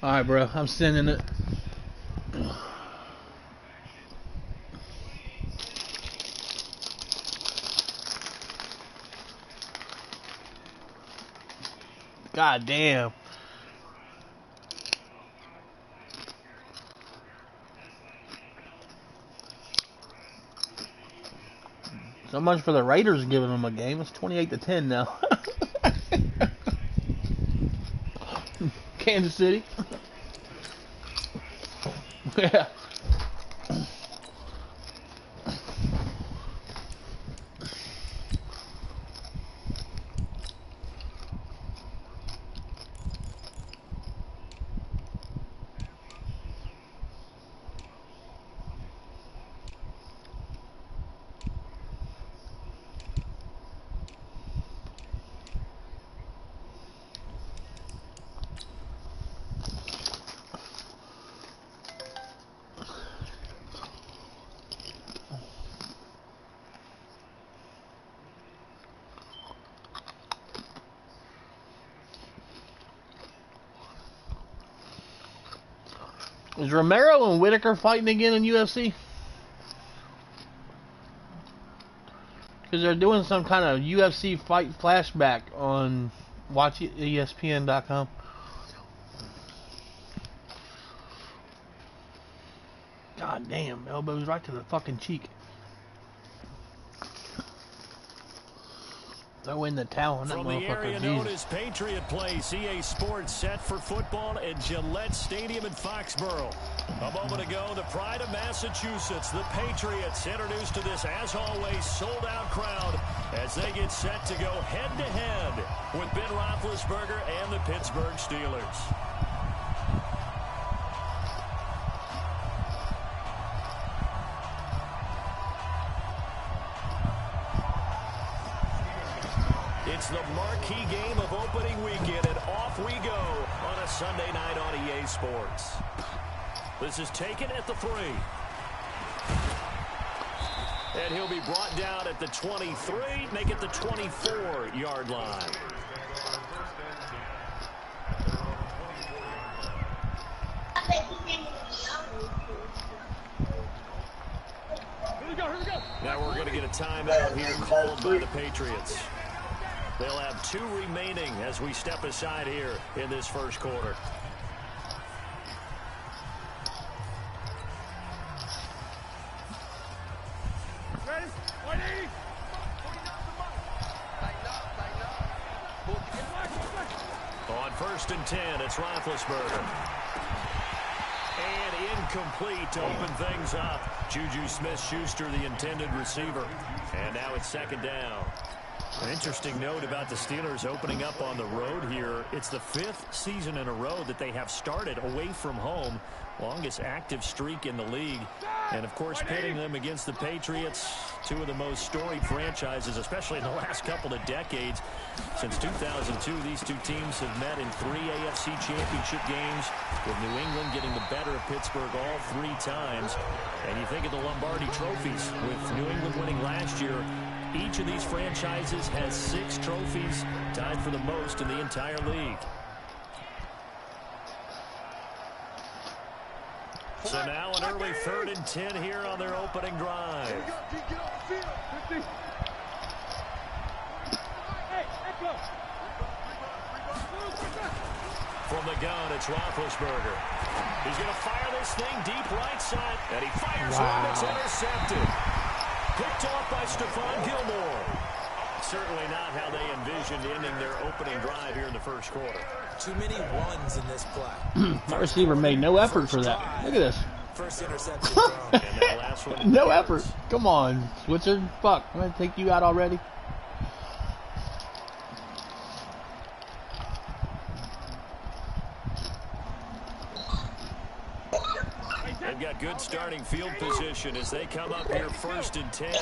Alright, bro. I'm sending it. God damn. So much for the Raiders giving them a game. It's 28-10 now. Kansas City. Yeah. Is Romero and Whitaker fighting again in UFC? Because they're doing some kind of UFC fight flashback on WatchESPN.com. God damn, elbows right to the fucking cheek. Throw in the towel on that From the area motherfucker. known Jesus. as Patriot Place, EA Sports set for football at Gillette Stadium in Foxborough. A moment ago, the pride of Massachusetts, the Patriots, introduced to this, as always, sold-out crowd as they get set to go head-to-head with Ben Roethlisberger and the Pittsburgh Steelers. It's the marquee game of opening weekend, and off we go on a Sunday night on EA Sports. This is taken at the 3. And he'll be brought down at the 23, make it the 24-yard line. Now we're going to get a timeout here called by the Patriots. They'll have 2 remaining as we step aside here in this first quarter. On 1st and 10, it's Roethlisberger. And incomplete to open things up. Juju Smith-Schuster, the intended receiver. And now it's 2nd down. An interesting note about the Steelers opening up on the road here. It's the 5th season in a row that they have started away from home. Longest active streak in the league. And, of course, pitting them against the Patriots, 2 of the most storied franchises, especially in the last couple of decades. Since 2002, these 2 teams have met in 3 AFC championship games, with New England getting the better of Pittsburgh all 3 times. And you think of the Lombardi trophies, with New England winning last year. Each of these franchises has 6 trophies, tied for the most in the entire league. So now an early 3rd and 10 here on their opening drive. From the gun, it's Roethlisberger. He's going to fire this thing deep right side, and he fires one that's intercepted. Picked off by Stephon Gilmore. Certainly not how they envisioned ending their opening drive here in the first quarter. Too many ones in this play. My receiver made no effort for that. Look at this. First interception. And that last one. No effort. Come on, Switzer. Fuck. I'm going to take you out already. They've got good starting field position as they come up here 1st and 10.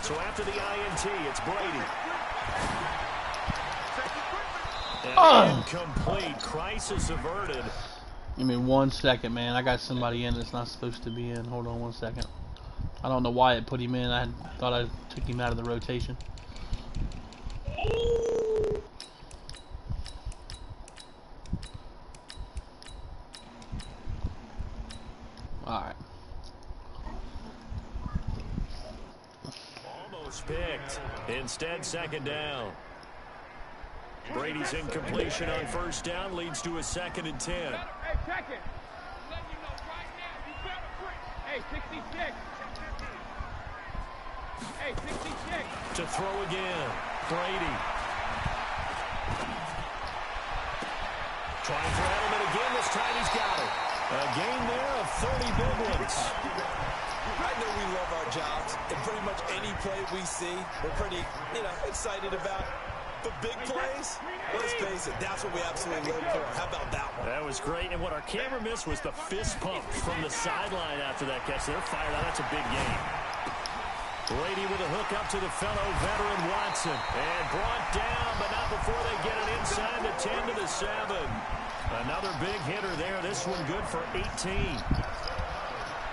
So after the INT, it's Brady. And incomplete. Crisis averted. Give me 1 second, man. I got somebody in that's not supposed to be in. Hold on 1 second. I don't know why it put him in. I thought I took him out of the rotation. Alright. Almost picked. Instead, second down. Brady's incompletion on first down leads to a 2nd and 10. Hey, check it. I'm letting you know right now, you better quit. Hey, 66. Hey, 66. To throw again. Brady. Trying for Edelman again. This time he's got it. A gain there of 30 big ones. I know we love our jobs, and pretty much any play we see, we're pretty, excited about. But big plays, let's face it, that's what we absolutely live for. How about that one? That was great, and what our camera missed was the fist pump from the sideline after that catch. They're fired out. That's a big game. Brady with a hook up to the fellow veteran Watson. And brought down, but not before they get it inside the 10 to the 7. Another big hitter there. This one good for 18.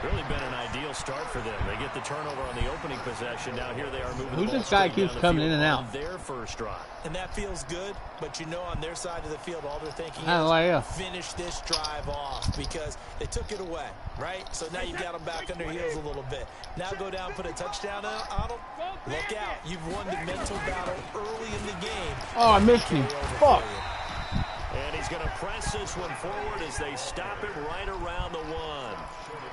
Really been an ideal start for them. They get the turnover on the opening possession. Now here they are moving. Who's this guy keeps coming in and out? Their first drive. And that feels good, but on their side of the field, all they're thinking is finish this drive off because they took it away, right? So now you've got them back on their heels a little bit. Now go down, put a touchdown on them. Look out. You've won the mental battle early in the game. Oh, I missed him. Fuck. And he's going to press this one forward as they stop him right around the 1.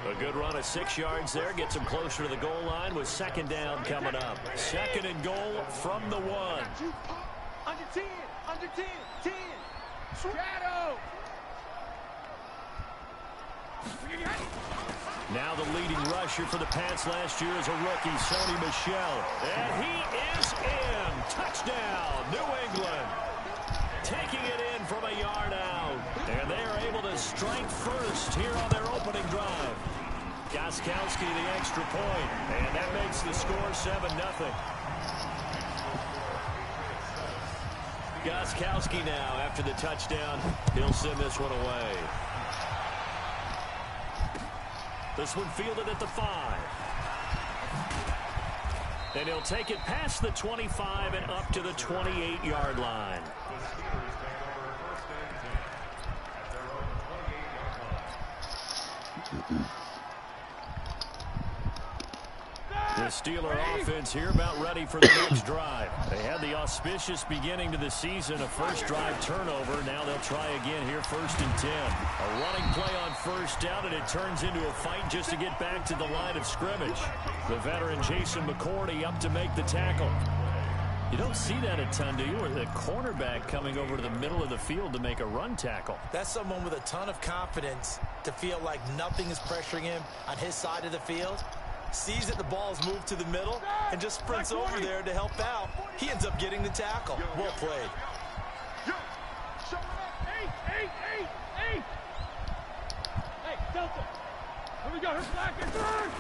A good run of 6 yards there. Gets him closer to the goal line with 2nd down coming up. 2nd and goal from the 1. Under 10. Under 10. 10. Shadow. Now the leading rusher for the Pats last year is a rookie, Sony Michel. And he is in. Touchdown, New England. Taking it in from a yard out. And they are able to strike first here on their opening drive. Gostkowski the extra point. And that makes the score 7-0. Gostkowski now after the touchdown. He'll send this one away. This one fielded at the 5. And he'll take it past the 25 and up to the 28-yard line. The Steeler offense here about ready for the next drive. They had the auspicious beginning to the season, a first drive turnover. Now they'll try again here, 1st and 10. A running play on first down, and it turns into a fight just to get back to the line of scrimmage. The veteran Jason McCourty up to make the tackle. You don't see that a ton, do you? Or the cornerback coming over to the middle of the field to make a run tackle. That's someone with a ton of confidence to feel like nothing is pressuring him on his side of the field. Sees that the ball's moved to the middle and just sprints over there to help out. He ends up getting the tackle. Well played. Hey, Delta. Here we go. Here's Black and third.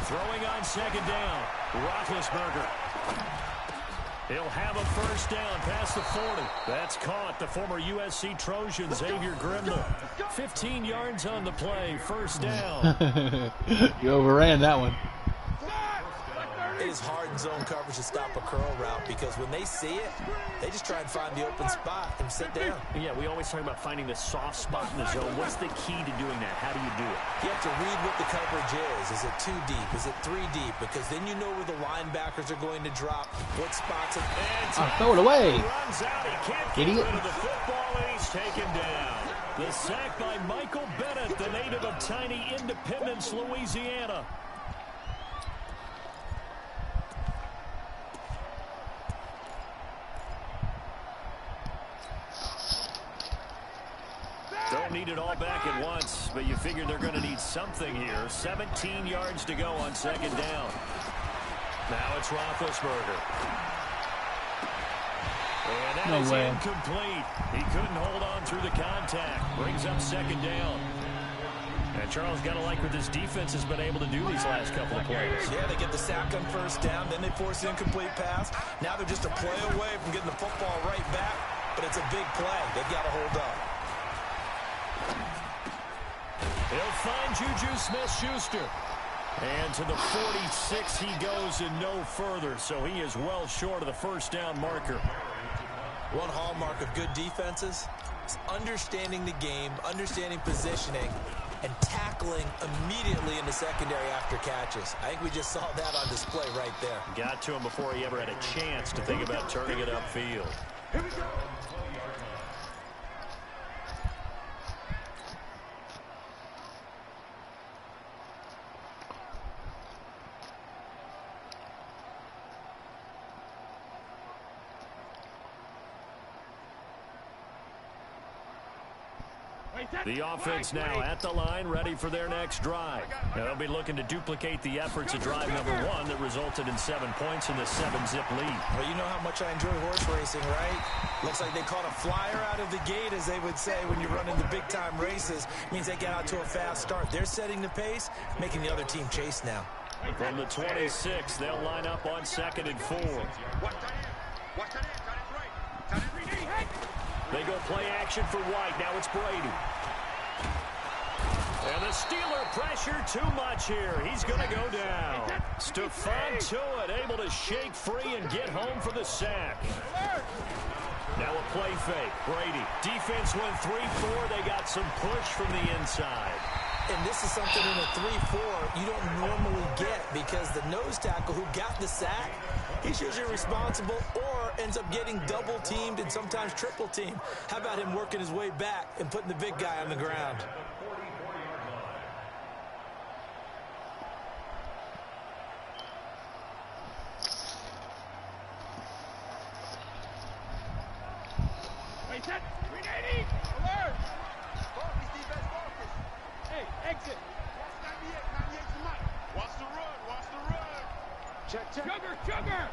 Throwing on 2nd down. Roethlisberger. He'll have a first down past the 40. That's caught. The former USC Trojan, Xavier Grimler. 15 yards on the play. First down. You overran that one. It is hard in zone coverage to stop a curl route because when they see it, they just try and find the open spot and sit down. Yeah, we always talk about finding the soft spot in the zone. What's the key to doing that? How do you do it? You have to read what the coverage is. Is it 2 deep? Is it 3 deep? Because then you know where the linebackers are going to drop, what spots. Throw it away. Runs out. He can't get rid of the football, and he's taken down. The sack by Michael Bennett, the native of tiny Independence, Louisiana. Don't need it all back at once, but you figure they're going to need something here. 17 yards to go on 2nd down. Now it's Roethlisberger. And that is incomplete. He couldn't hold on through the contact. Brings up 2nd down. And Charles got to like what this defense has been able to do these last couple of plays. Yeah, they get the sack on first down, then they force the incomplete pass. Now they're just a play away from getting the football right back, but it's a big play. They've got to hold up. He'll find Juju Smith-Schuster. And to the 46 he goes and no further, so he is well short of the first down marker. One hallmark of good defenses is understanding the game, understanding positioning, and tackling immediately in the secondary after catches. I think we just saw that on display right there. Got to him before he ever had a chance to think about turning it upfield. Here we go. The offense now at the line, ready for their next drive. Now they'll be looking to duplicate the efforts of drive number 1 that resulted in 7 points in the 7-zip lead. Well, you know how much I enjoy horse racing, right? Looks like they caught a flyer out of the gate, as they would say when you're running the big-time races. It means they get out to a fast start. They're setting the pace, making the other team chase now. From the 26, they'll line up on 2nd and 4. They go play action for White. Now it's Brady. And the Steeler pressure too much here. He's going to go down. Stephon Tuitt able to shake free and get home for the sack. Now a play fake. Brady. Defense went 3-4. They got some push from the inside. And this is something in a 3-4 you don't normally get, because the nose tackle who got the sack, he's usually responsible or ends up getting double teamed and sometimes triple teamed. How about him working his way back and putting the big guy on the ground? Wait, set. 380. Alert. Focus, defense, focus. Hey, exit. Watch 98 tonight. Watch the run. Watch the run. Check. Sugar.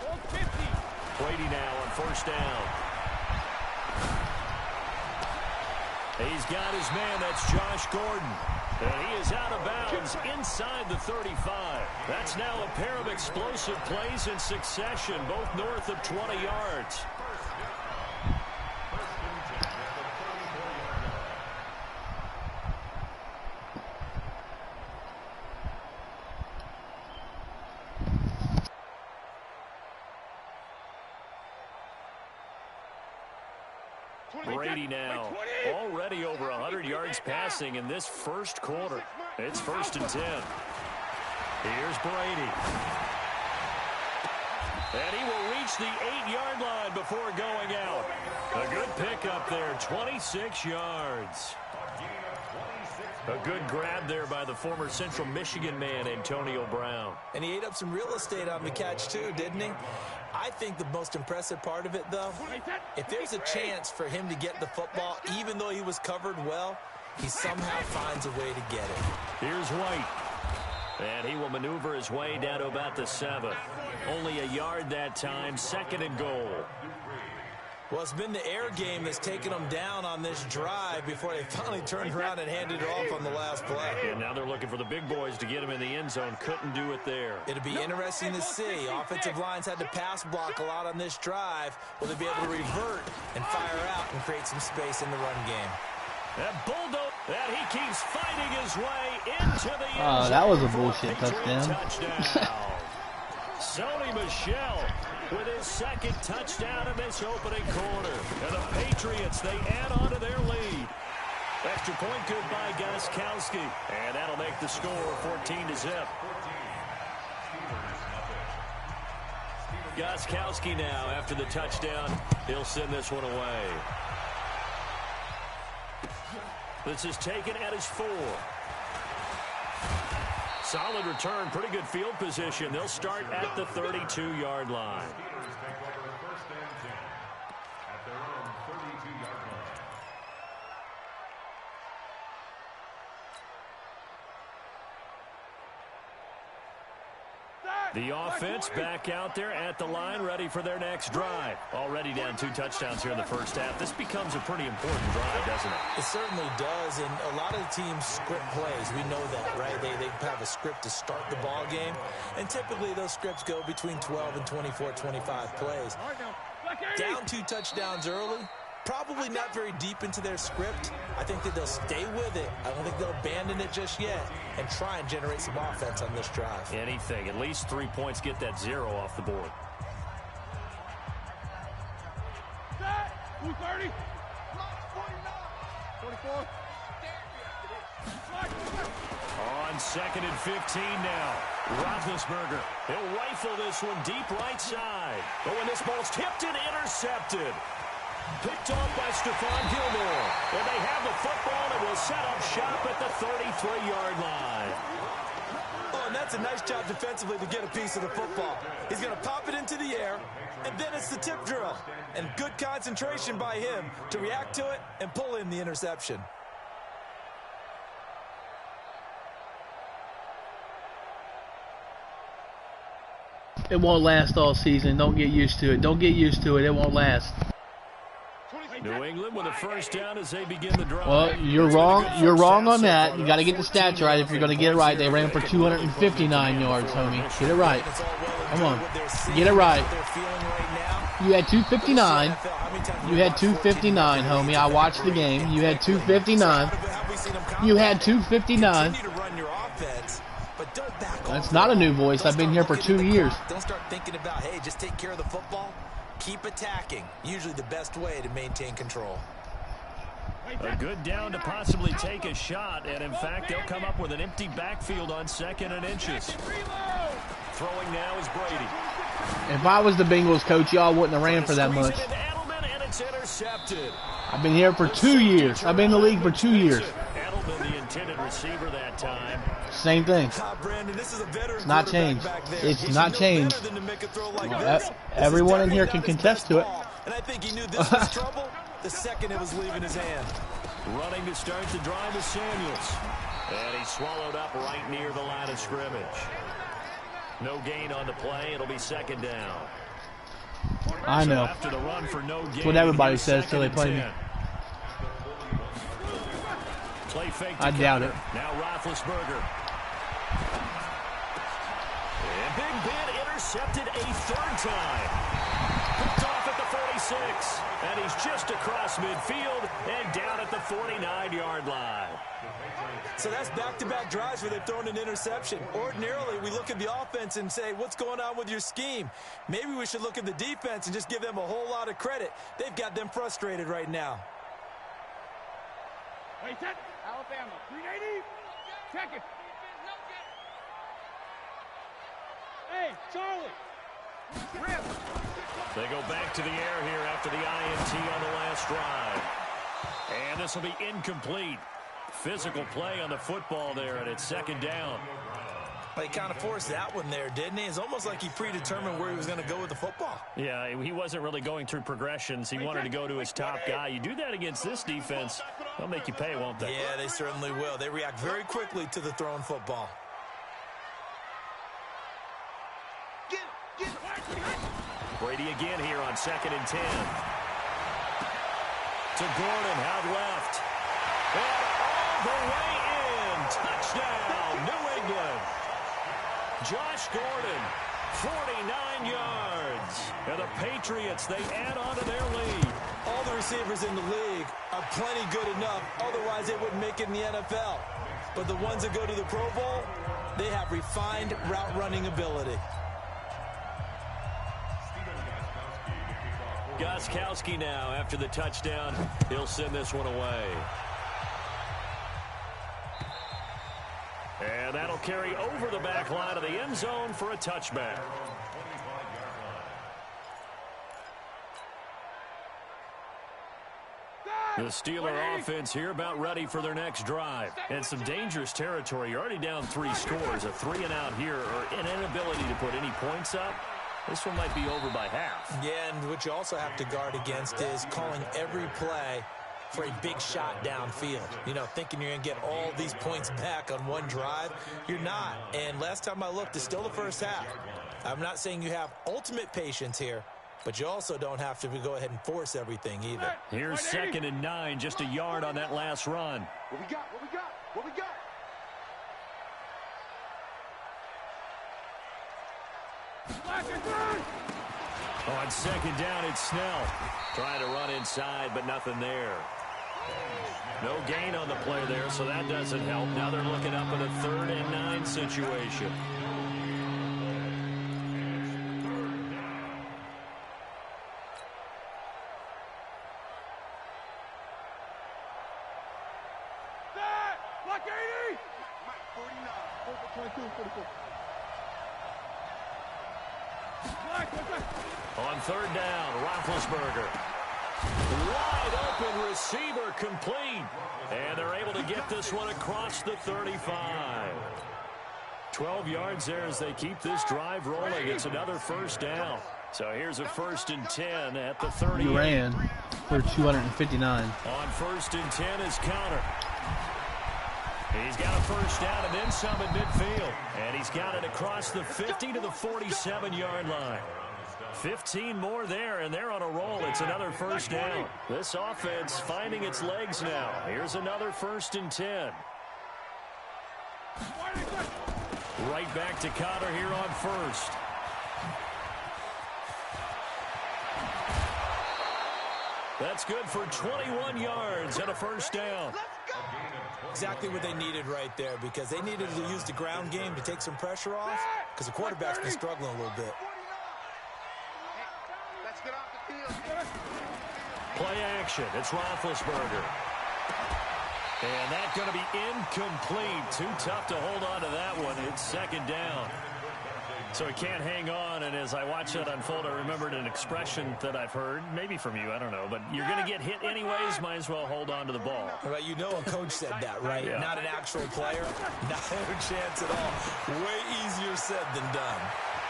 450. Brady now on 1st down. He's got his man. That's Josh Gordon. And he is out of bounds inside the 35. That's now a pair of explosive plays in succession, both north of 20 yards. Brady now already over 100 yards passing in this first quarter. It's 1st and 10. Here's Brady. And he will reach the 8-yard line before going out. A good pickup there, 26 yards. A good grab there by the former Central Michigan man, Antonio Brown. And he ate up some real estate on the catch too, didn't he? I think the most impressive part of it, though, if there's a chance for him to get the football, even though he was covered well, he somehow finds a way to get it. Here's White. And he will maneuver his way down to about the 7. Only a yard that time, 2nd and goal. Well, it's been the air game that's taken them down on this drive before they finally turned around and handed it off on the last play. And now they're looking for the big boys to get him in the end zone. Couldn't do it there. It'll be interesting to see. Offensive lines had to pass block a lot on this drive. Will they be able to revert and fire out and create some space in the run game? That bulldog, that he keeps fighting his way into the end zone. That was a bullshit touchdown. Sony Michel with his 2nd touchdown in this opening quarter. And the Patriots, they add on to their lead. Extra point good by Gostkowski. And that'll make the score 14-0. Gostkowski now after the touchdown. He'll send this one away. This is taken at his 4. Solid return, pretty good field position. They'll start at the 32-yard line. The offense back out there at the line, ready for their next drive. Already down 2 touchdowns here in the first half. This becomes a pretty important drive, doesn't it? It certainly does, and a lot of the teams script plays. We know that, right? They have a script to start the ball game, and typically those scripts go between 12 and 24, 25 plays. Down 2 touchdowns early, Probably not very deep into their script. I think that they'll stay with it. I don't think they'll abandon it just yet and try and generate some offense on this drive. Anything. At least 3 points, get that 0 off the board. 230. 44. On 2nd and 15 now. Roethlisberger. He'll rifle this one deep right side. Oh, and this ball's tipped and intercepted. Picked off by Stephon Gilmore. And they have the football and will set up shop at the 33-yard line. Oh, and that's a nice job defensively to get a piece of the football. He's going to pop it into the air, and then it's the tip drill. And good concentration by him to react to it and pull in the interception. It won't last all season. Don't get used to it. Don't get used to it. It won't last. New England with a first down as they begin the drive. Well, you're wrong. You're wrong on that. You got to get the stats right if you're going to get it right. They ran for 259 yards, homie. Get it right. Come on. Get it right. You had 259. You had 259, homie. I watched the game. You had 259. You had 259. That's not a new voice. I've been here for 2 years. Don't start thinking about, hey, just take care of the football. Keep attacking. Usually the best way to maintain control. A good down to possibly take a shot, and in fact, they'll come up with an empty backfield on 2nd and inches. Throwing now is Brady. If I was the Bengals coach, y'all wouldn't have ran for that much. And it's intercepted. I've been here for 2 years. I've been in the league for 2 years. Edelman, the intended receiver that time. Same thing. It's not changed. It's not changed. Everyone in here can contest to it. And I think he knew this was trouble the second it was leaving his hand. Running to start the drive is Samuels. And he's swallowed up right near the line of scrimmage. No gain on the play. It'll be 2nd down. I know. After the run for no gain, that's what everybody says till they play me. Play fake. I doubt it. Now Roethlisberger. And Big Ben intercepted a 3rd time. Picked off at the 46. And he's just across midfield and down at the 49-yard line. So that's back-to-back drives where they've thrown an interception. Ordinarily, we look at the offense and say, what's going on with your scheme? Maybe we should look at the defense and just give them a whole lot of credit. They've got them frustrated right now. Wait, set. Alabama. 380. Check it. Hey, Charlie. Rip. They go back to the air here after the INT on the last drive. And this will be incomplete. Physical play on the football there, and it's 2nd down. He kind of forced that one there, didn't he? It's almost like he predetermined where he was going to go with the football. Yeah, he wasn't really going through progressions. He wanted to go to his top guy. You do that against this defense, they'll make you pay, won't they? Yeah, they certainly will. They react very quickly to the thrown football. Brady again here on 2nd and 10. To Gordon, out left. And all the way in. Touchdown, New England. Josh Gordon, 49 yards. And the Patriots, they add on to their lead. All the receivers in the league are plenty good enough. Otherwise, they wouldn't make it in the NFL. But the ones that go to the Pro Bowl, they have refined route running ability. Gostkowski now after the touchdown. He'll send this one away. And that'll carry over the back line of the end zone for a touchback. The Steeler offense here about ready for their next drive. And some dangerous territory. You're already down 3 scores. A 3-and-out here or an inability to put any points up. This one might be over by half. Yeah, and what you also have to guard against is calling every play for a big shot downfield. You know, thinking you're going to get all these points back on one drive. You're not. And last time I looked, it's still the first half. I'm not saying you have ultimate patience here, but you also don't have to go ahead and force everything either. Here's 2nd and 9, just a yard on that last run. What we got? What we got? What we got? On second down, it's Snell. Trying to run inside, but nothing there. No gain on the play there, so that doesn't help. Now they're looking up at a 3rd and 9 situation. Block 80! 49. 44. On 3rd down, Roethlisberger. Wide open receiver complete. And they're able to get this one across the 35. 12 yards there as they keep this drive rolling. It's another 1st down. So here's a 1st and 10 at the 30. He ran for 259. On 1st and 10 is Counter. He's got a 1st down and then some at midfield. And he's got it across the 50 to the 47-yard line. 15 more there, and they're on a roll. It's another 1st down. This offense finding its legs now. Here's another 1st and 10. Right back to Cotter here on 1st. That's good for 21 yards and a 1st down. Exactly what they needed right there, because they needed to use the ground game to take some pressure off, because the quarterback's been struggling a little bit. Play action. It's Roethlisberger. And that's going to be incomplete. Too tough to hold on to that one. It's 2nd down. So he can't hang on, and as I watch that unfold, I remembered an expression that I've heard, maybe from you, I don't know, but you're going to get hit anyways, might as well hold on to the ball. Well, you know a coach said that, right? Yeah. Not an actual player. Not a chance at all. Way easier said than done.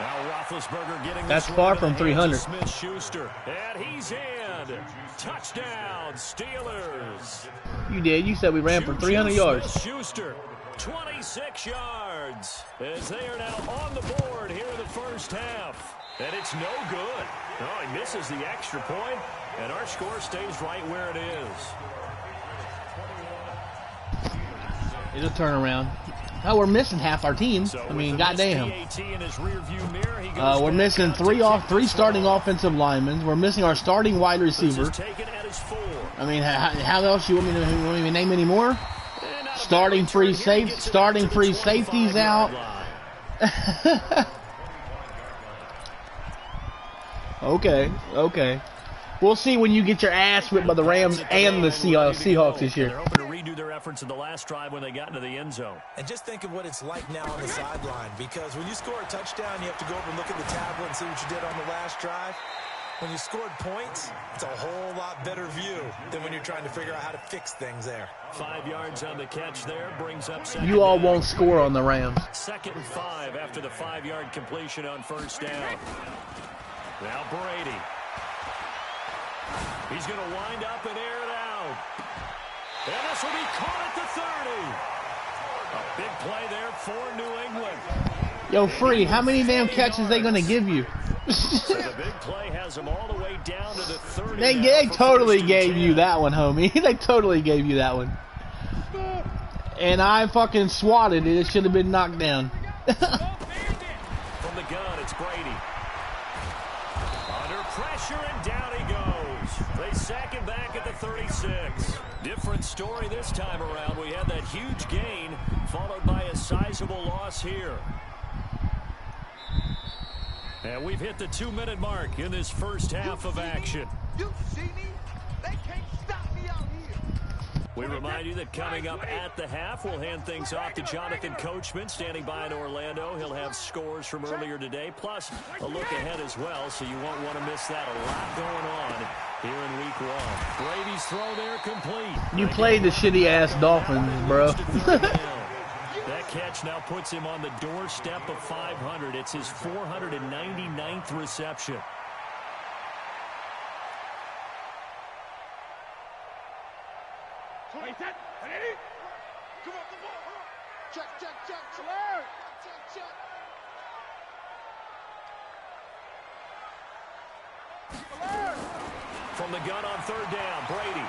Now Roethlisberger getting That's this far one from to the hands 300. of Smith-Schuster. And he's in. Touchdown, Steelers. You did. You said we ran for 300 yards. Smith-Schuster, 26 yards. As they are now on the board here in the 1st half. And it's no good. Oh, he misses the extra point, and our score stays right where it is. It'll turn around. Oh, we're missing half our team. So I mean, goddamn. Mirror, We're missing three starting offensive linemen. We're missing our starting wide receiver. I mean, how else you want me to name any more? Starting free safeties out. Okay. We'll see when you get your ass whipped by the Rams and the Seahawks this year. They're hoping to redo their efforts in the last drive when they got into the end zone. And just think of what it's like now on the sideline, because when you score a touchdown, you have to go over and look at the tablet and see what you did on the last drive. When you scored points, it's a whole lot better view than when you're trying to figure out how to fix things there. 5 yards on the catch there, brings up second. You all won't score on the Rams. 2nd and 5 after the 5-yard completion on 1st down. Now Brady. He's going to wind up and air it out. And this will be caught at the 30. A big play there for New England. Yo, Free, how many damn catches they going to give you? So the big play has them all the way down to the 30. They totally gave you that one, homie. They totally gave you that one. And I fucking swatted it. It should have been knocked down. From the gun, it's Brady. Under pressure, and down he goes. They sack him back at the 36. Different story this time around. We had that huge gain, followed by a sizable loss here. And we've hit the 2-minute mark in this 1st half of action. You see me? They can't stop me out here. We remind you that coming up at the half, we'll hand things off to Jonathan Coachman, standing by in Orlando. He'll have scores from earlier today, plus a look ahead as well, so you won't want to miss that. A lot going on here in week 1. Brady's throw there complete. You played the shitty-ass Dolphins, bro. That catch now puts him on the doorstep of 500. It's his 499th reception. Come on, come on. Check. Alert. Check. Alert. From the gun on 3rd down, Brady.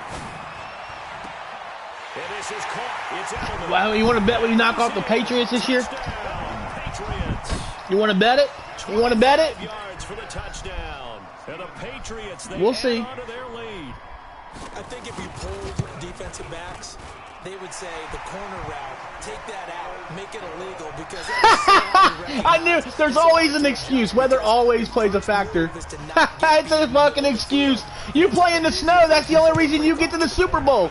And this is caught. It's Edelman. Wow, you want to bet when you knock off the Patriots this year? Patriots. You want to bet it? You want to bet it? 25 yards for the touchdown. Patriots, they we'll see. onto their lead. I think if you polled defensive backs, they would say the corner route, take that out, make it illegal because I knew there's always an excuse. Weather always plays a factor. It's a fucking excuse. You play in the snow. That's the only reason you get to the Super Bowl.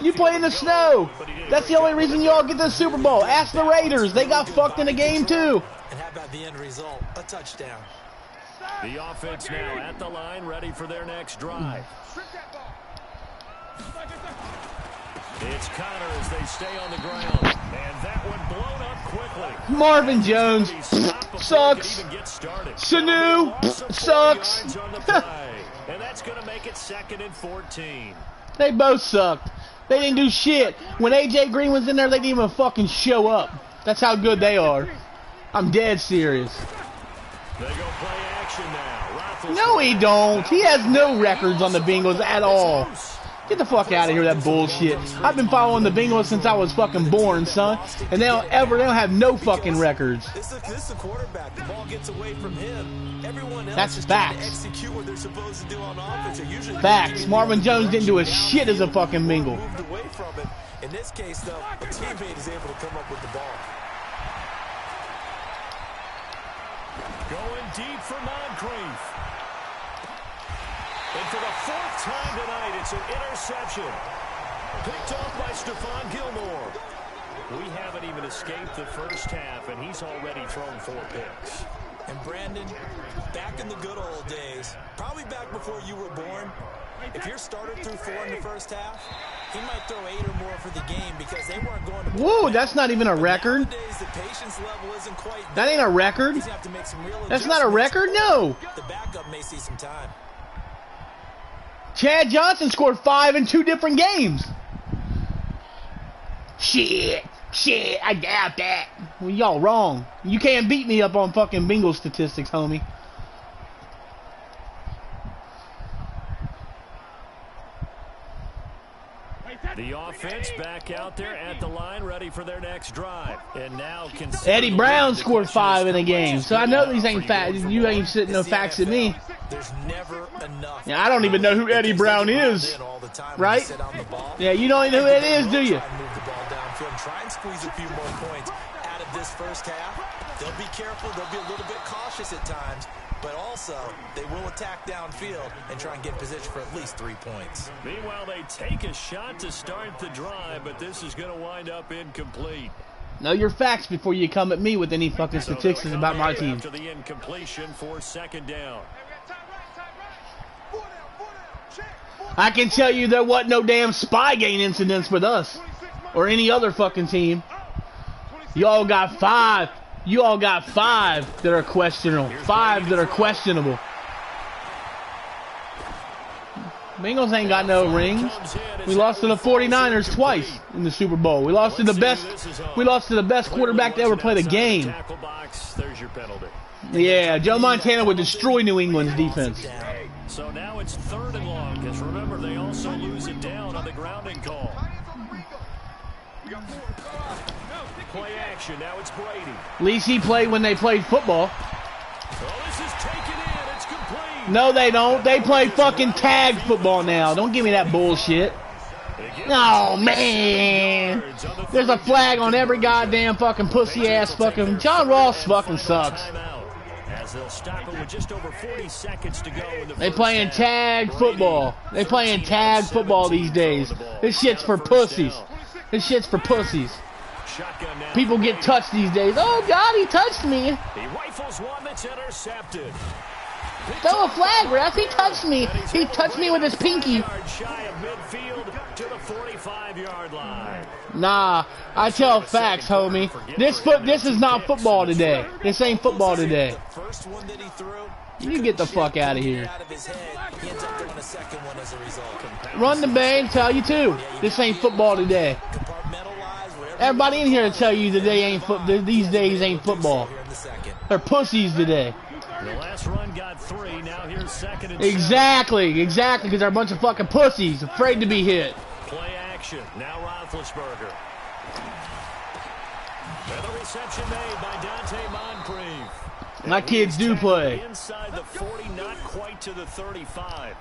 You play in the snow. That's the only reason you all get to the Super Bowl. Ask the Raiders. They got fucked in a game too. And how about the end result? A touchdown. The offense now at the line, ready for their next drive. It's Connor as they stay on the ground. And that one blown up quickly. Marvin Jones sucks. Sanu sucks. And that's going to make it 2nd and 14. They both sucked. They didn't do shit. When AJ Green was in there, they didn't even fucking show up. That's how good they are. I'm dead serious. They go play action now. No, he don't. He has no records on the Bengals at all. Get the fuck out of here with that bullshit. I've been following the Bengals since I was fucking born, son. And they don't have no fucking records. This is a quarterback. The ball gets away from him. Everyone else That's is facts. trying to execute what they're supposed to do on offense. They're usually Facts. Marvin Jones didn't do a shit as a fucking Bengal. moved away from it. In this case, though, a teammate is able to come up with the ball. Going deep for Moncrief. And for the 4th time tonight, it's an interception. Picked off by Stephon Gilmore. We haven't even escaped the first half, and he's already thrown 4 picks. And Brandon, back in the good old days, probably back before you were born, if your starter threw 4 in the first half, he might throw 8 or more for the game because they weren't going to... Whoa, that's not even a record. Nowadays, the patience level isn't quite That ain't a record. He's gonna have to make some real That's not a record? No. The backup may see some time. Chad Johnson scored 5 in 2 different games. Shit, I doubt that. Well, y'all wrong. You can't beat me up on fucking Bengals statistics, homie. The offense back out there at the line, ready for their next drive. And now Eddie Brown scored 5 in a game, so I know these ain't facts. You ain't sitting no facts at me. There's never enough. Yeah, I don't even know who Eddie Brown is, right? Yeah, you don't even know who it is, do you? Move the ball downfield and try and squeeze a few more points out of this first half. They'll be careful. They'll be a little bit cautious at times. But also, they will attack downfield and try and get position for at least 3 points. Meanwhile, they take a shot to start the drive, but this is going to wind up incomplete. Know your facts before you come at me with any fucking statistics about my team. After the incompletion for 2nd down. I can tell you there wasn't no damn Spygate incidents with us or any other fucking team. Y'all got 5. You all got 5 that are questionable. 5 that are questionable. Bengals ain't got no rings. We lost to the 49ers twice in the Super Bowl. We lost to the best quarterback to ever play the game. There's your penalty. Yeah, Joe Montana would destroy New England's defense. So now it's 3rd and long, because remember, they also lose it down on the grounding call. Play action, now it's Brady. At least he played when they played football. Oh, this is taken in, it's complete. No, they don't. They play fucking tag football now. Don't give me that bullshit. Oh, man. There's a flag on every goddamn fucking pussy-ass fucking... John Ross fucking sucks. As they'll stop it with just over 40 seconds to go in the They playing tag football. They playing tag football these days. This shit's for pussies. This shit's for pussies. People get touched these days. Oh, God, he touched me. He rifles one that's intercepted. Throw a flag, Russ. He touched me. He touched me with his pinky. Shy of midfield to the 45-yard line. Nah, I tell facts, homie. This is not football today. This ain't football today. First one that he threw, You get the fuck out of here. out of his head. He ends up throwing a second one as a result. Run the bang, tell you too. This ain't football today. Compartmentalize whatever. Everybody in here will tell you today ain't these days ain't football. Here in the second. They're pussies today. The last run got 3. Now here's 2nd and 7. Exactly, because they're a bunch of fucking pussies, afraid to be hit. Play action. Now Roethlisberger. And the reception made by Dante Moncrief. My kids do play. Inside the 40, not quite to the 35.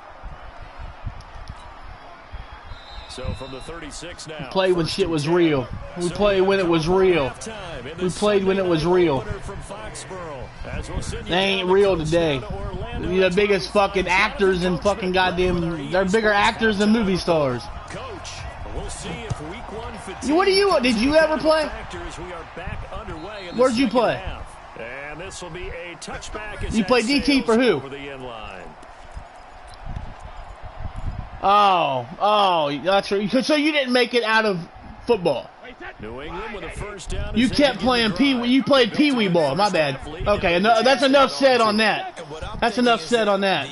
So from the 36 now. We played when shit was real. We played when it was real. We played when it was real. They ain't real today. They're the biggest fucking actors and fucking goddamn. They're bigger actors than movie stars. Coach, we'll see if week 1 fatigue. What do you? Did you ever play? Where'd you play? And this will be a touchback. You play DT for who? Oh, that's right. So you didn't make it out of football. New England with a first down. You kept playing Pee-wee. You played Pee-wee ball. My bad. Okay, that's enough said on that. That's enough said on that.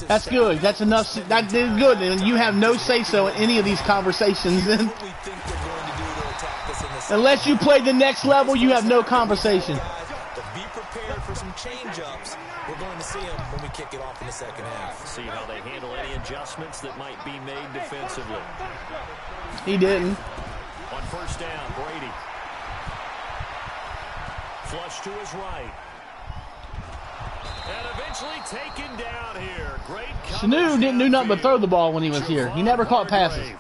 That's good. That's enough. That is good. And you have no say-so in any of these conversations. Unless you play the next level, you have no conversation. Be prepared for some change-ups. We're going to see them when we kick it off in the second half. See how they handle any adjustments that might be made defensively. He didn't. On first down, Brady. Flush to his right. And eventually taken down here. Great. Sanu didn't do nothing but throw the ball when he was here. He never caught passes.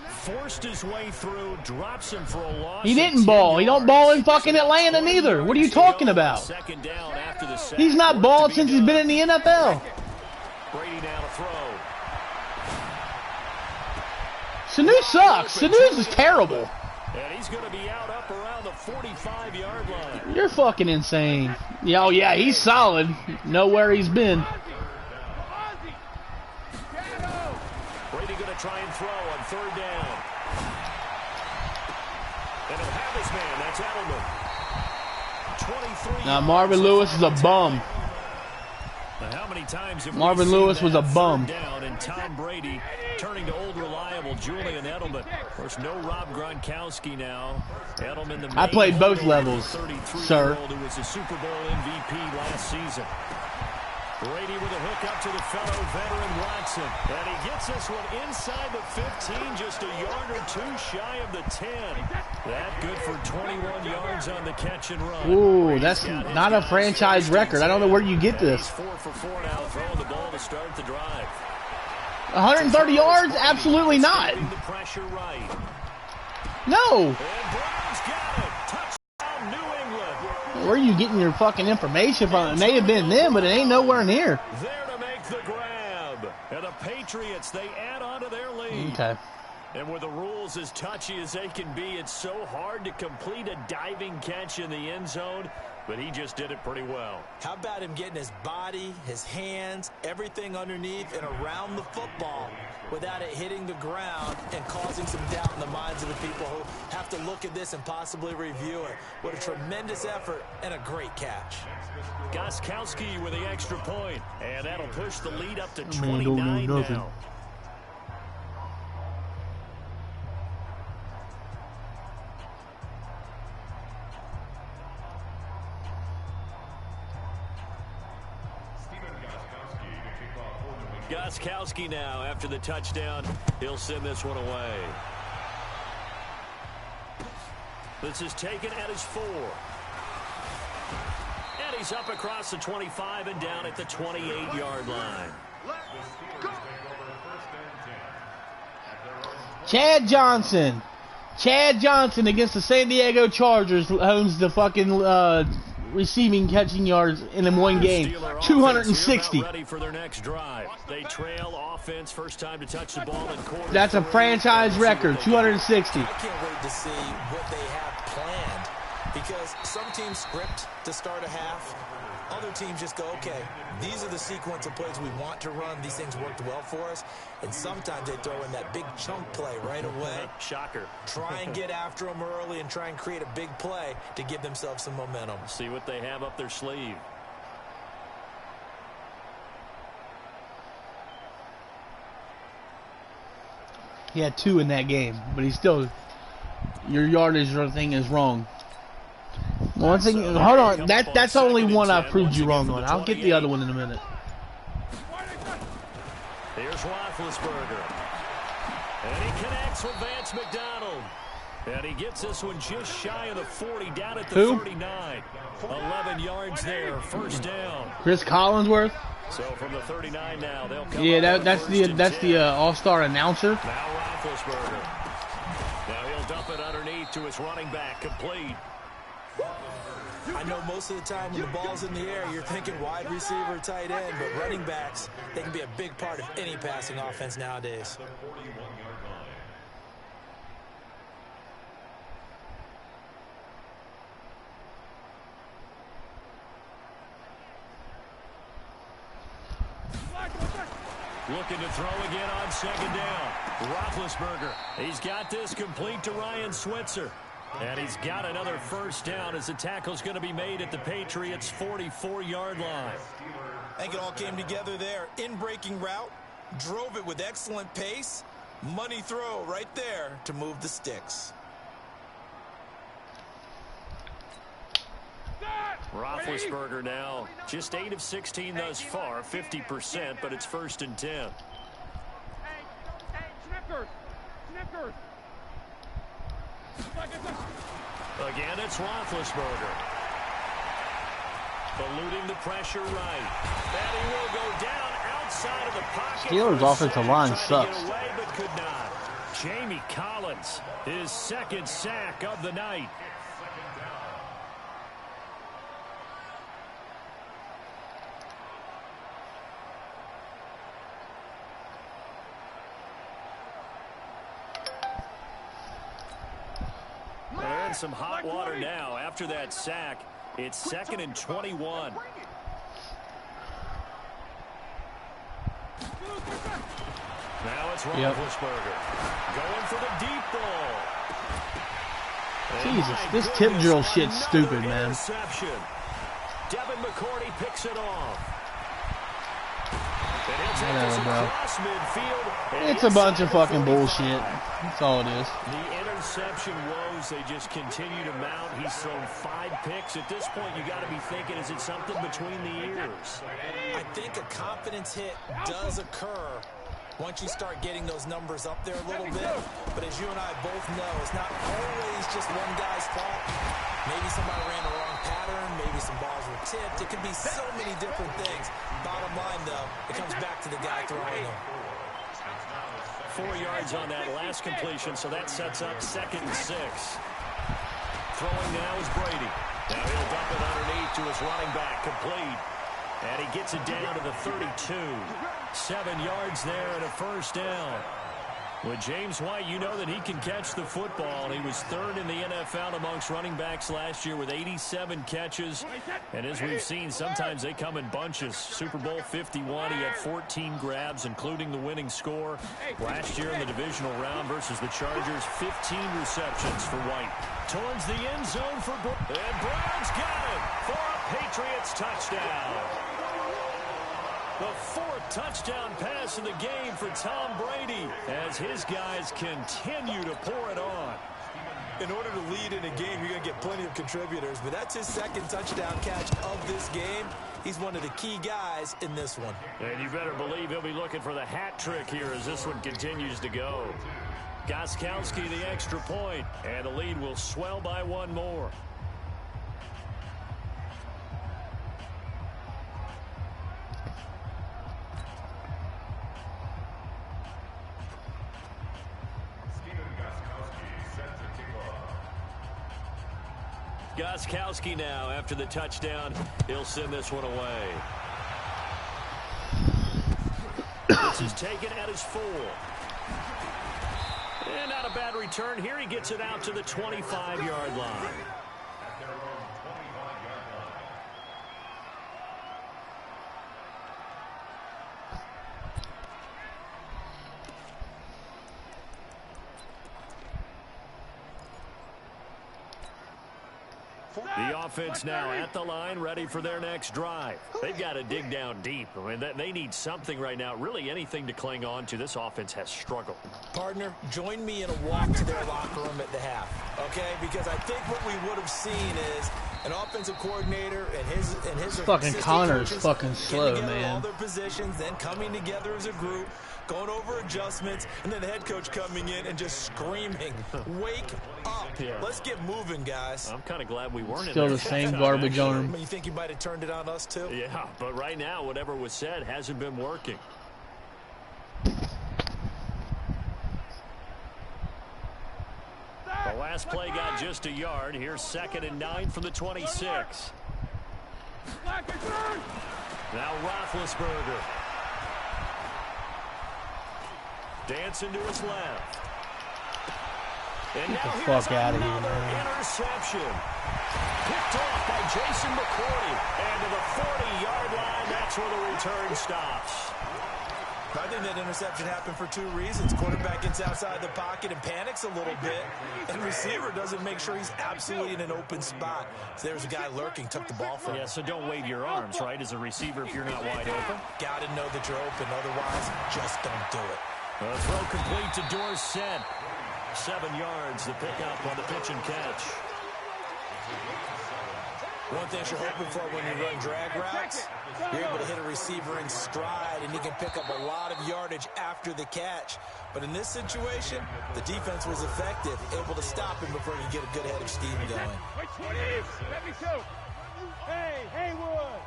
Forced his way through, drops him for a loss. He didn't ball. He don't ball in fucking Atlanta neither. What are you talking about? Second down after the sack. He's not balled since he's been in the NFL. Brady down to throw. Sanu sucks. Sanu's is terrible. And he's going to be out up around the 45-yard line. You're fucking insane. Yeah, oh yeah, he's solid. Know where he's been. Brady going to try and throw on third down. And he'll have his man. That's Edelman. 23. Now Marvin Lewis is a bum. How many times have Marvin Lewis was a bum. Down and Tom Brady turning to old reliable Julian Edelman. Of course, no Rob Gronkowski now. Edelman, the I played both levels, sir. Who was a Super Bowl MVP last season. Brady with a hook up to the fellow veteran Watson. And he gets this one inside the 15, just a yard or two shy of the 10. That good for 21 yards on the catch and run. Ooh, that's not a franchise record. I don't know where you get this. He's 4 for 4 now, throwing the ball to start the drive. 130 yards? Absolutely not. The pressure right. No. And Brown's got it. Touchdown, New England. Where are you getting your fucking information from? It may have been them, but it ain't nowhere near. There to make the grab. And the Patriots, they add on to their lead. Okay. And with the rules as touchy as they can be, it's so hard to complete a diving catch in the end zone, but he just did it pretty well. How about him getting his body, his hands, everything underneath and around the football without it hitting the ground and causing some doubt in the minds of the people who have to look at this and possibly review it. What a tremendous effort and a great catch. Gostkowski with the extra point, and that'll push the lead up to 29 now. Gostkowski now after the touchdown. He'll send this one away. This is taken at his 4. And he's up across the 25 and down at the 28-yard line. Chad Johnson. Chad Johnson against the San Diego Chargers owns the fucking receiving catching yards in one game. 260. Ready for their next drive. They trail offense, first time to touch the ball in quarter. That's a franchise record, 260. I can't wait to see what they have planned, because some teams script to start a half. Other teams just go, okay, these are the sequence of plays we want to run. These things worked well for us. And sometimes they throw in that big chunk play right away. Shocker. Try and get after them early and try and create a big play to give themselves some momentum. See what they have up their sleeve. He had 2 in that game, but he's still, your yardage thing is wrong. One thing, hold on, that's only one I proved you wrong on. I'll get the other one in a minute. Here's Roethlisberger. And he connects with Vance McDonald. And he gets this one just shy of the 40, down at the Who? 39. 11 yards there, first down. Chris Collinsworth. So from the 39 now, they'll come Yeah, up that's with the all-star announcer. Now Roethlisberger. Now he'll dump it underneath to his running back, complete. I know most of the time when the ball's in the air, you're thinking wide receiver, tight end, but running backs, they can be a big part of any passing offense nowadays. Looking to throw again on second down. Roethlisberger. He's got this complete to Ryan Switzer. And he's got another first down as the tackle's going to be made at the Patriots' 44-yard line. I think it all came together there. In-breaking route, drove it with excellent pace. Money throw right there to move the sticks. Roethlisberger now just 8 of 16 thus far, 50%, but it's 1st and 10. Hey, Snickers. Again, it's Roethlisberger. Eluding the pressure right. And he will go down outside of the pocket. Steelers' offensive line sucks. Away, but could not. Jamie Collins, his 2nd sack of the night. And some hot water now after that sack. It's 2nd and 21. Now it's Roethlisberger going for the deep ball. Jesus, this tip drill shit's stupid, man. Interception. Devin McCourty picks it off. Whatever, bro. It's a bunch of fucking bullshit. That's all it is. The interception woes, they just continue to mount. He's thrown 5 picks. At this point, you got to be thinking, is it something between the ears? I think a confidence hit does occur once you start getting those numbers up there a little bit. But as you and I both know, it's not always just one guy's fault. Maybe somebody ran the wrong pattern. Maybe some balls were tipped. It could be so many different things. Bottom line, though, it comes back to the guy throwing them. 4 yards on that last completion, so that sets up 2nd and 6. Throwing now is Brady. Now he'll dump it underneath to his running back, complete. And he gets it down to the 32. 7 yards there and a first down. With James White, you know that he can catch the football. He was 3rd in the NFL amongst running backs last year with 87 catches. And as we've seen, sometimes they come in bunches. Super Bowl 51, he had 14 grabs, including the winning score. Last year in the divisional round versus the Chargers, 15 receptions for White. Towards the end zone for Brown. And Brown's got it for a Patriots touchdown. The 4th touchdown pass of the game for Tom Brady as his guys continue to pour it on. In order to lead in a game, you're going to get plenty of contributors, but that's his 2nd touchdown catch of this game. He's one of the key guys in this one. And you better believe he'll be looking for the hat trick here as this one continues to go. Gostkowski the extra point, and the lead will swell by 1 more. Gostkowski now, after the touchdown, he'll send this one away. This is taken at his 4. And not a bad return here. He gets it out to the 25-yard line. The offense now at the line, ready for their next drive. They've got to dig down deep. I mean, they need something right now, really anything to cling on to. This offense has struggled. Partner, join me in a walk to their locker room at the half, okay? Because I think what we would have seen is an offensive coordinator and his fucking Connor's fucking slow, man. All their positions, then coming together as a group, going over adjustments, and then the head coach coming in and just screaming, wake up. Yeah. Let's get moving, guys. I'm kind of glad we weren't Still in the there. same garbage arm. You think you might have turned it on us, too? Yeah, but right now, whatever was said hasn't been working. The last play got just a yard. Here's 2nd and 9 from the 26. Now Roethlisberger. Dancing to his left. And Get now the here's fuck out of here, another man. interception. Picked off by Jason McCourty. And to the 40-yard line, that's where the return stops. I think that interception happened for 2 reasons. Quarterback gets outside the pocket and panics a little bit, and receiver doesn't make sure he's absolutely in an open spot. So there's a guy lurking, took the ball from him. Yeah, so don't wave your arms, right, as a receiver if you're not wide open. Got to know that you're open. Otherwise, just don't do it. A throw complete to Dorsett. 7 yards, the pickup on the pitch and catch. One thing you're hoping for when you run drag routes, you're able to hit a receiver in stride, and he can pick up a lot of yardage after the catch. But in this situation, the defense was effective, able to stop him before he could get a good head of steam going. Wait, 20. Let me show. Hey, Haywood.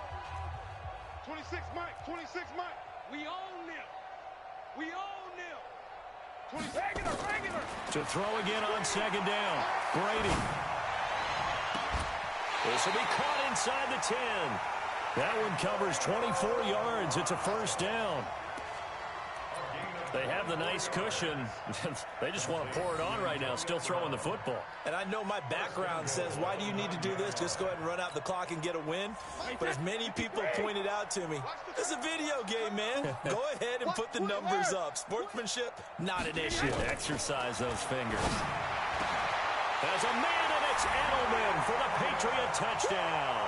26 Mike, 26 Mike. We own them. We own them. 20 regular. To throw again on 2nd down. Brady. This will be caught inside the 10. That one covers 24 yards. It's a 1st down. They have the nice cushion. They just want to pour it on right now, still throwing the football. And I know my background says, why do you need to do this? Just go ahead and run out the clock and get a win. But as many people pointed out to me, it's a video game, man. Go ahead and put the numbers up. Sportsmanship, not an issue. Exercise those fingers. There's a man, and it's Edelman for the Patriot touchdown.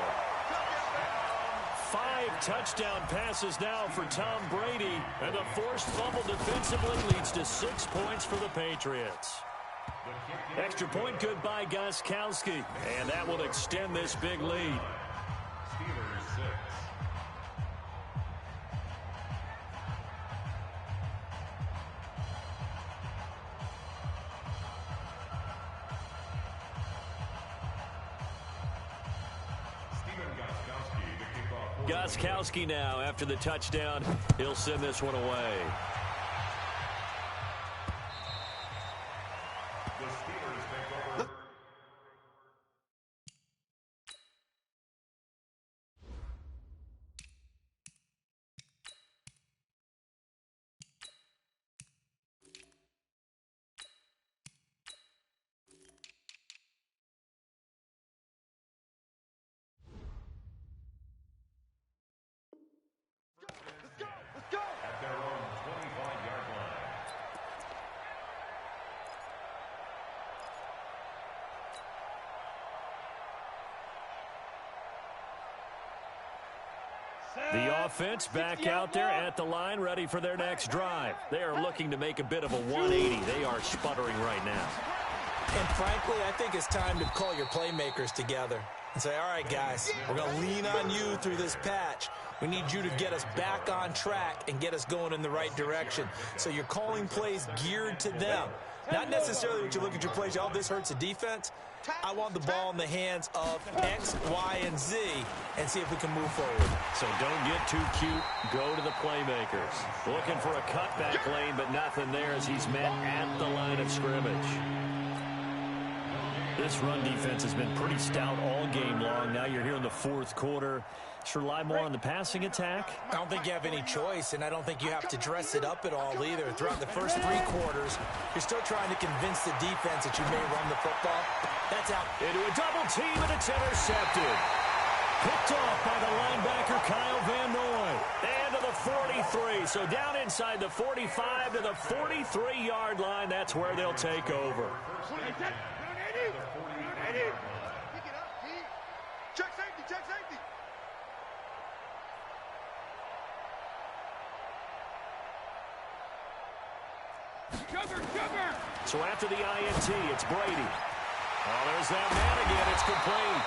5 touchdown passes now for Tom Brady, and the forced fumble defensively leads to 6 points for the Patriots. Extra point good by Gostkowski, and that will extend this big lead. Gostkowski now after the touchdown. He'll send this one away. The offense back out there at the line, ready for their next drive. They are looking to make a bit of a 180. They are sputtering right now. And frankly, I think it's time to call your playmakers together and say, all right, guys, we're going to lean on you through this patch. We need you to get us back on track and get us going in the right direction. So you're calling plays geared to them. Not necessarily when you look at your plays, oh, this hurts the defense. I want the ball in the hands of X, Y, and Z and see if we can move forward. So don't get too cute. Go to the playmakers. Looking for a cutback lane, but nothing there as he's met at the line of scrimmage. This run defense has been pretty stout all game long. Now you're here in the 4th quarter. Should rely more on the passing attack? I don't think you have any choice, and I don't think you have to dress it up at all either. Throughout the first 3 quarters, you're still trying to convince the defense that you may run the football. That's out. Into a double team, and it's intercepted. Picked off by the linebacker, Kyle Van Noy. And to the 43. So down inside the 45 to the 43-yard line. That's where they'll take over. Check safety, check safety. Sugar. So after the INT, it's Brady. Oh, there's that man again. It's complete.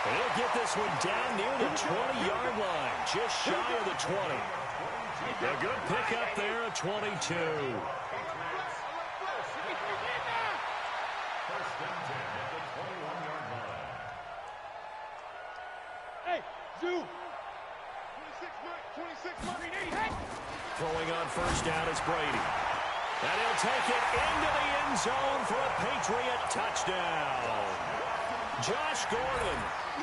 And he'll get this one down near the 20-yard line, just shy of the 20. A good pickup there at 22. Hey, Zoo. 26 Murray, hey. Throwing on first down is Brady. And he'll take it into the end zone for a Patriot touchdown. Josh Gordon,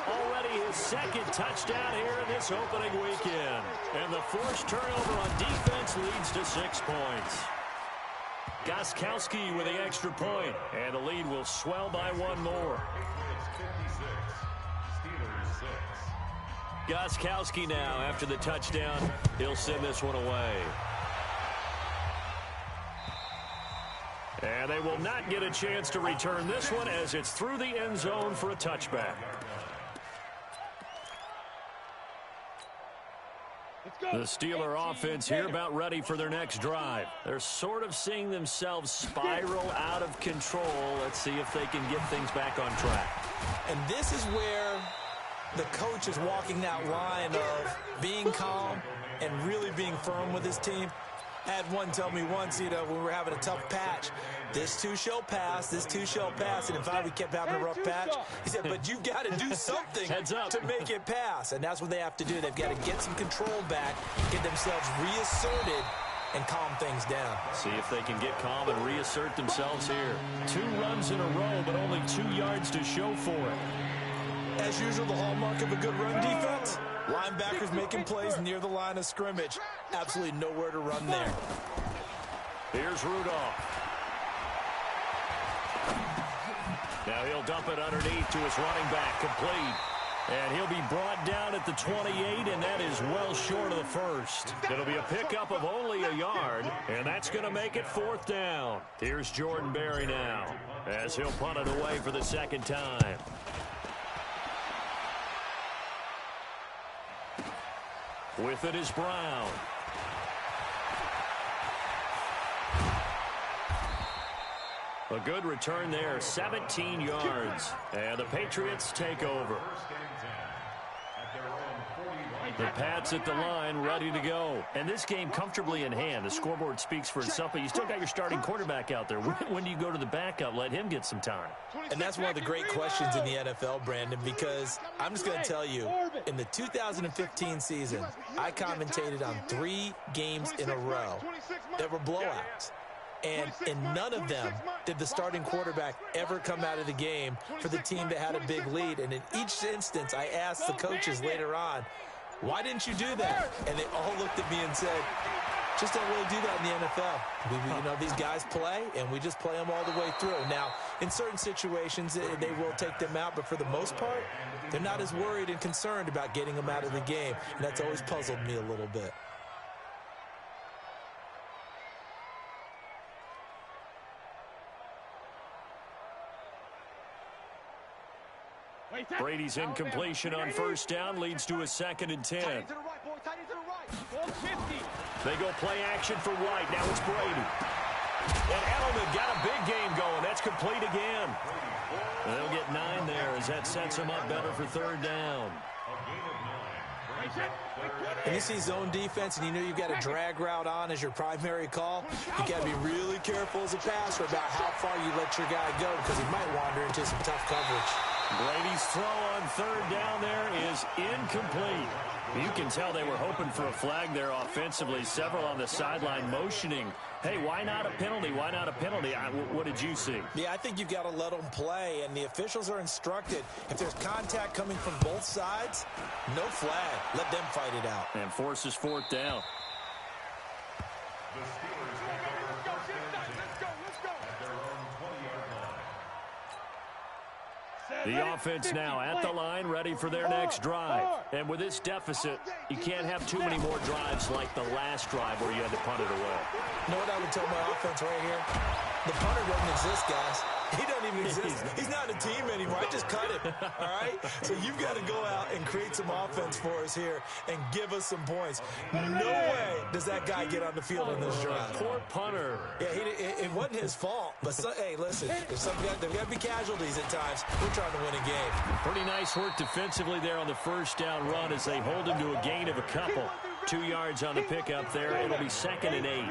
already his second touchdown here in this opening weekend. And the forced turnover on defense leads to 6 points. Gostkowski with the extra point, and the lead will swell by 1 more. Gostkowski now after the touchdown. He'll send this one away. And they will not get a chance to return this one as it's through the end zone for a touchback. The Steeler offense here about ready for their next drive. They're sort of seeing themselves spiral out of control. Let's see if they can get things back on track. And this is where the coach is walking that line of being calm and really being firm with his team. I had one tell me once, when we were having a tough patch, this too shall pass, this too shall pass. And in fact, we kept having a rough patch. He said, but you've got to do something to make it pass. And that's what they have to do. They've got to get some control back, get themselves reasserted, and calm things down. See if they can get calm and reassert themselves here. 2 runs in a row, but only 2 yards to show for it. As usual, the hallmark of a good run defense, linebackers making plays near the line of scrimmage. Absolutely nowhere to run there. Here's Rudolph. Now he'll dump it underneath to his running back, complete. And he'll be brought down at the 28, and that is well short of the first. It'll be a pickup of only a yard, and that's going to make it 4th down. Here's Jordan Berry now, as he'll punt it away for the second time. With it is Brown. A good return there, 17 yards. And the Patriots take over. The Pats at the line, ready to go. And this game comfortably in hand. The scoreboard speaks for itself, but you still got your starting quarterback out there. When do you go to the backup? Let him get some time. And that's one of the great questions in the NFL, Brandon, because I'm just going to tell you, in the 2015 season, I commentated on 3 games in a row that were blowouts. And in none of them did the starting quarterback ever come out of the game for the team that had a big lead. And in each instance, I asked the coaches later on, why didn't you do that? And they all looked at me and said, just don't really do that in the NFL. These guys play, and we just play them all the way through. Now, in certain situations, they will take them out, but for the most part, they're not as worried and concerned about getting them out of the game. And that's always puzzled me a little bit. Brady's incompletion on first down leads to a 2nd and 10. They go play action for White. Now it's Brady. And Edelman got a big game going. That's complete again. And they'll get 9 there as that sets them up better for 3rd down. When you see zone defense and you know you've got a drag route on as your primary call, you got to be really careful as a passer about how far you let your guy go because he might wander into some tough coverage. Brady's throw on 3rd down there is incomplete. You can tell they were hoping for a flag there offensively. Several on the sideline motioning, hey, why not a penalty? Why not a penalty? What did you see? Yeah, I think you've got to let them play, and the officials are instructed. If there's contact coming from both sides, no flag. Let them fight it out. And forces 4th down. The offense now at the line, ready for their next drive. And with this deficit, you can't have too many more drives like the last drive where you had to punt it away. You know what I would tell my offense right here? The punter doesn't exist, guys. He doesn't even exist. He's not a team anymore. I just cut him, all right? So you've got to go out and create some offense for us here and give us some points. No way does that guy get on the field in this drive. Poor punter. Yeah, it wasn't his fault. But, hey, listen, there's got to be casualties at times. We're trying to win a game. Pretty nice work defensively there on the first down run as they hold him to a gain of a couple. 2 yards on the pickup there. It'll be 2nd and 8.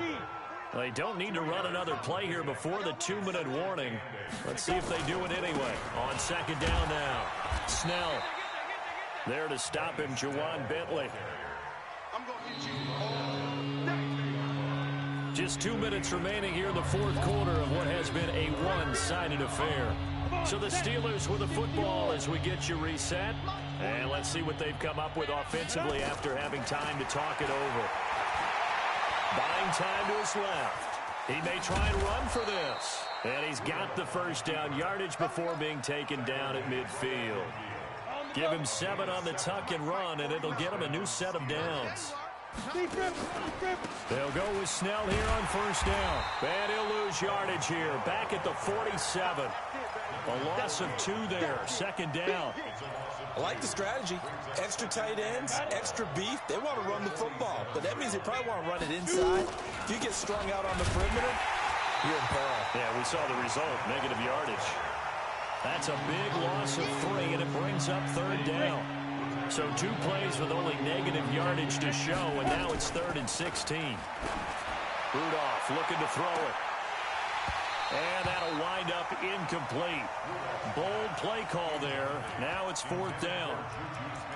They don't need to run another play here before the 2-minute warning. Let's see if they do it anyway. On 2nd down now. Snell. There to stop him, Juwan Bentley. I'm going to hit you all day. Just 2 minutes remaining here in the 4th quarter of what has been a one-sided affair. So the Steelers with the football as we get you reset. And let's see what they've come up with offensively after having time to talk it over. Buying time to his left. He may try and run for this. And he's got the first down yardage before being taken down at midfield. Give him 7 on the tuck and run, and it'll get him a new set of downs. They'll go with Snell here on first down. And he'll lose yardage here. Back at the 47. A loss of 2 there. 2nd down. I like the strategy. Extra tight ends, extra beef. They want to run the football, but that means they probably want to run it inside. If you get strung out on the perimeter, you're in peril. Yeah, we saw the result, negative yardage. That's a big loss of 3, and it brings up 3rd down. So 2 plays with only negative yardage to show, and now it's 3rd and 16. Rudolph looking to throw it. And that'll wind up incomplete. Bold play call there. Now it's 4th down.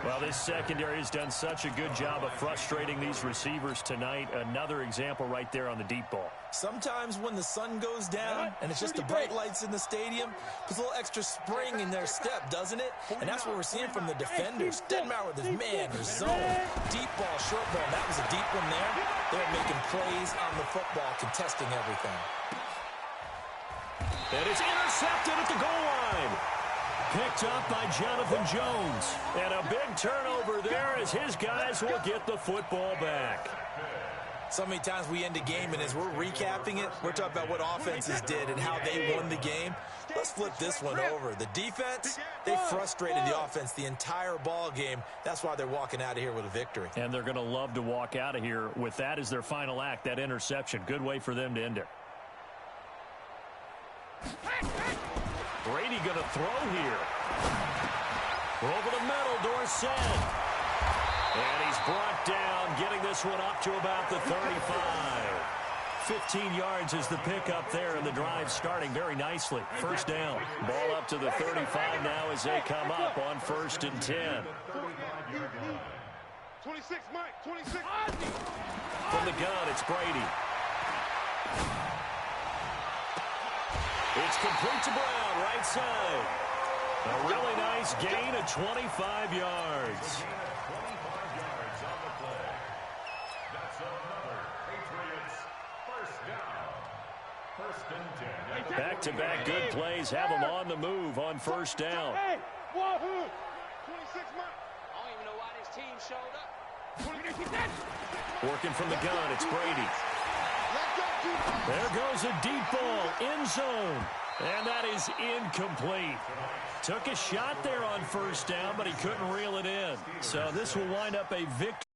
Well, this secondary has done such a good job of frustrating these receivers tonight. Another example right there on the deep ball. Sometimes when the sun goes down and it's just the bright lights in the stadium, puts a little extra spring in their step, doesn't it? And that's what we're seeing from the defenders. Doesn't matter whether it's man or zone. Deep ball, short ball. That was a deep one there. They're making plays on the football, contesting everything. And it's intercepted at the goal line. Picked up by Jonathan Jones. And a big turnover there as his guys will get the football back. So many times we end a game, and as we're recapping it, we're talking about what offenses did and how they won the game. Let's flip this one over. The defense, they frustrated the offense the entire ball game. That's why they're walking out of here with a victory. And they're going to love to walk out of here with that as their final act, that interception. Good way for them to end it. Brady going to throw here. Over the middle, Dorsett. And he's brought down, getting this one up to about the 35. 15 yards is the pickup there, and the drive starting very nicely. First down. Ball up to the 35 now as they come up on 1st and 10. 26, Mike, 26. From the gun, it's Brady. It's complete to Brown, right side. A really nice gain of 25 yards. Back-to-back good plays have them on the move on first down. 26, Mike. I don't even know why this team showed up. Working from the gun, it's Brady. There goes a deep ball, end zone. And that is incomplete. Took a shot there on first down, but he couldn't reel it in. So this will wind up a victory.